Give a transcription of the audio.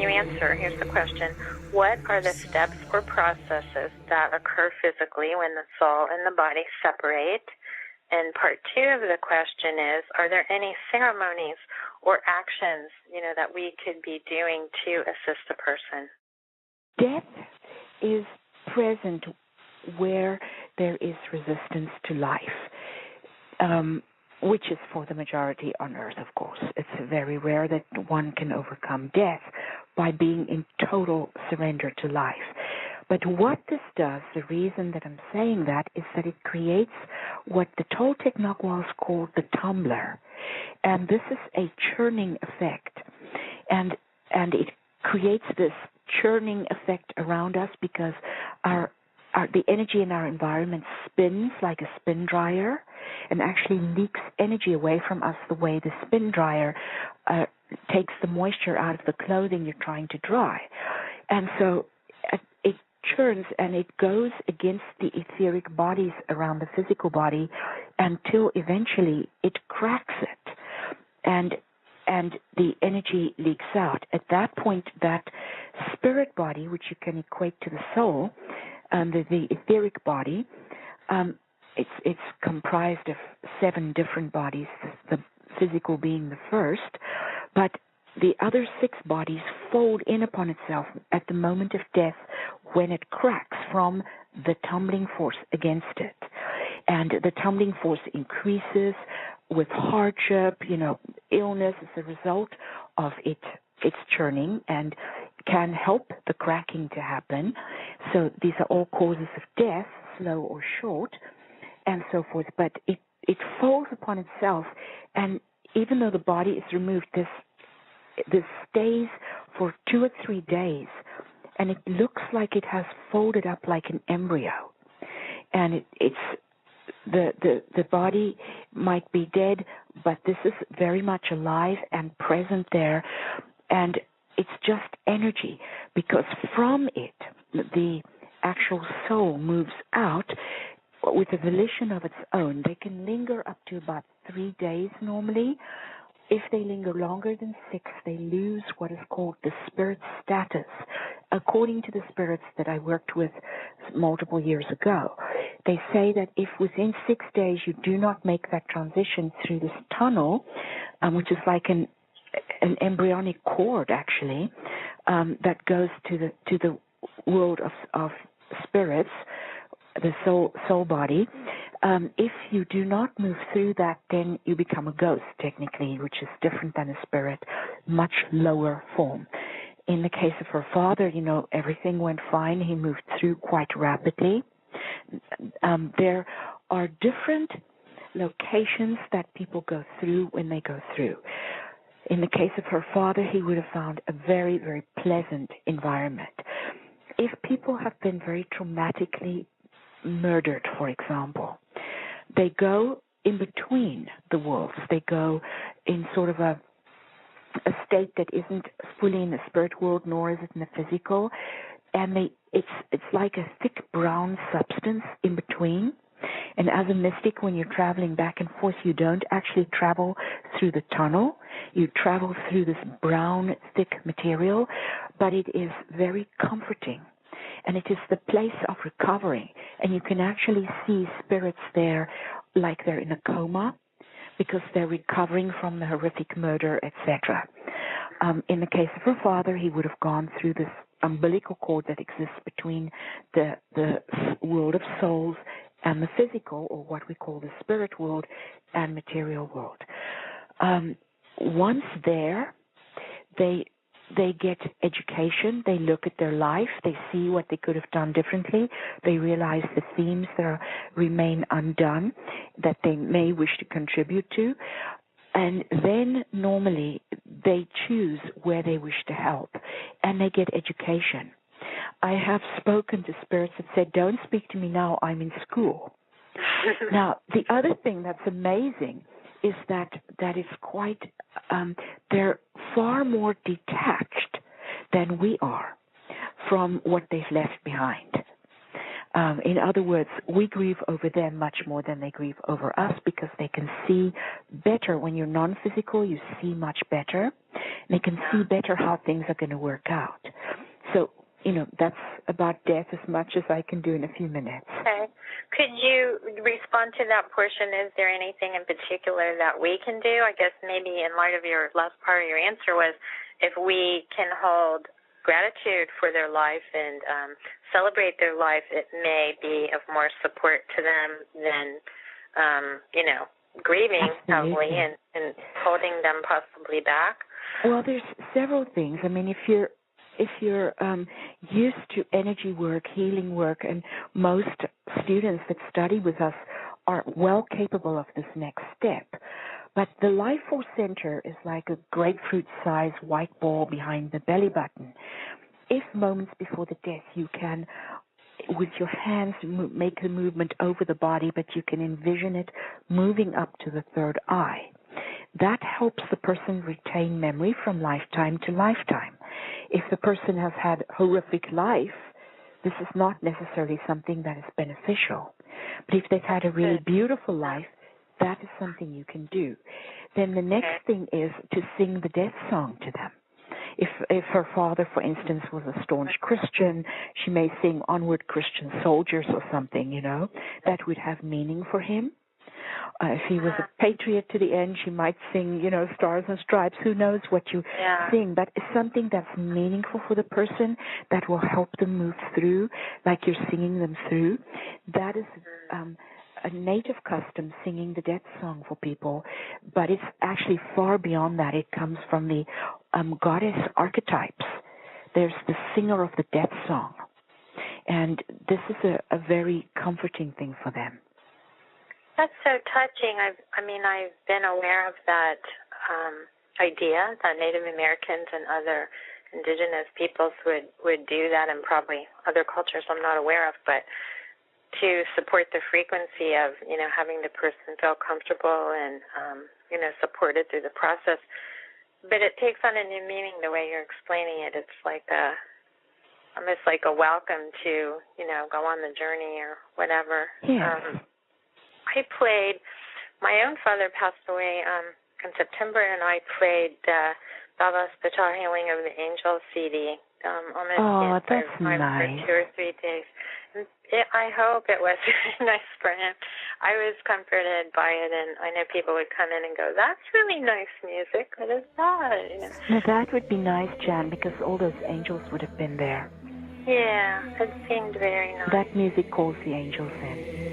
you answer, here's the question. What are the steps or processes that occur physically when the soul and the body separate? And part two of the question is, are there any ceremonies or actions, that we could be doing to assist the person? Death is present where there is resistance to life, which is for the majority on Earth, of course. It's very rare that one can overcome death by being in total surrender to life. But what this does, the reason that I'm saying that, is that it creates what the Toltec Naguals call the tumbler. And this is a churning effect. And it creates this churning effect around us because the energy in our environment spins like a spin dryer and actually leaks energy away from us the way the spin dryer takes the moisture out of the clothing you're trying to dry. And so it churns and it goes against the etheric bodies around the physical body until eventually it cracks it and the energy leaks out. At that point, that spirit body, which you can equate to the soul, the etheric body, it's comprised of 7 different bodies, the physical being the first, but the other 6 bodies fold in upon itself at the moment of death when it cracks from the tumbling force against it. And the tumbling force increases with hardship, illness as a result of its churning, and can help the cracking to happen. So these are all causes of death, slow or short, and so forth. But it folds upon itself, and even though the body is removed, this stays for 2 or 3 days, and it looks like it has folded up like an embryo. And the body might be dead, but this is very much alive and present there, and it's just energy, because from it, the actual soul moves out with a volition of its own. They can linger up to about 3 days normally. If they linger longer than 6, they lose what is called the spirit status. According to the spirits that I worked with multiple years ago, they say that if within 6 days you do not make that transition through this tunnel, which is like an embryonic cord, actually, that goes to the world of spirits, the soul body. If you do not move through that, then you become a ghost, technically, which is different than a spirit, much lower form. In the case of her father, everything went fine. He moved through quite rapidly. There are different locations that people go through when they go through. In the case of her father, he would have found a very, very pleasant environment. If people have been very traumatically murdered, for example, they go in between the worlds. They go in sort of a state that isn't fully in the spirit world, nor is it in the physical, and it's like a thick brown substance in between. And as a mystic, when you're traveling back and forth, you don't actually travel through the tunnel. You travel through this brown, thick material, but it is very comforting. And it is the place of recovery. And you can actually see spirits there like they're in a coma because they're recovering from the horrific murder, etc. In the case of her father, he would have gone through this umbilical cord that exists between the world of souls and the physical, or what we call the spirit world and material world. Once there, they get education, they look at their life, they see what they could have done differently, they realize the themes that remain undone, that they may wish to contribute to, and then normally they choose where they wish to help, and they get education. I have spoken to spirits that said, "Don't speak to me now, I'm in school." Now, the other thing that's amazing is that is quite, they're far more detached than we are from what they've left behind. In other words, we grieve over them much more than they grieve over us because they can see better. When you're non-physical, you see much better. they can see better how things are going to work out. So, that's about death as much as I can do in a few minutes. Okay. Could you respond to that portion? Is there anything in particular that we can do? I guess maybe in light of your last part of your answer was if we can hold gratitude for their life and celebrate their life, it may be of more support to them than, grieving probably and holding them possibly back. Well, there's several things. I mean, if you're used to energy work, healing work, and most students that study with us are well capable of this next step. But the life force center is like a grapefruit-sized white ball behind the belly button. If moments before the death you can, with your hands, make the movement over the body, but you can envision it moving up to the third eye. That helps the person retain memory from lifetime to lifetime. If the person has had horrific life, this is not necessarily something that is beneficial. But if they've had a really beautiful life, that is something you can do. Then the next thing is to sing the death song to them. If her father, for instance, was a staunch Christian, she may sing Onward Christian Soldiers or something, that would have meaning for him. If he was a patriot to the end, she might sing, Stars and Stripes. Who knows what you sing, but it's something that's meaningful for the person that will help them move through, like you're singing them through. That is a native custom, singing the death song for people, but it's actually far beyond that. It comes from the goddess archetypes. There's the singer of the death song, and this is a very comforting thing for them. That's so touching. I've been aware of that idea that Native Americans and other indigenous peoples would do that, and probably other cultures I'm not aware of, but to support the frequency of, having the person feel comfortable and, supported through the process. But it takes on a new meaning the way you're explaining it. It's like almost like a welcome to, go on the journey or whatever. Yes. My own father passed away in September, and I played Belvaspata Healing of the Angels CD almost that's for nice. 2 or 3 days. And I hope it was really nice for him. I was comforted by it, and I know people would come in and go, "That's really nice music. What is that?" Now that would be nice, Jan, because all those angels would have been there. Yeah, it seemed very nice. That music calls the angels in.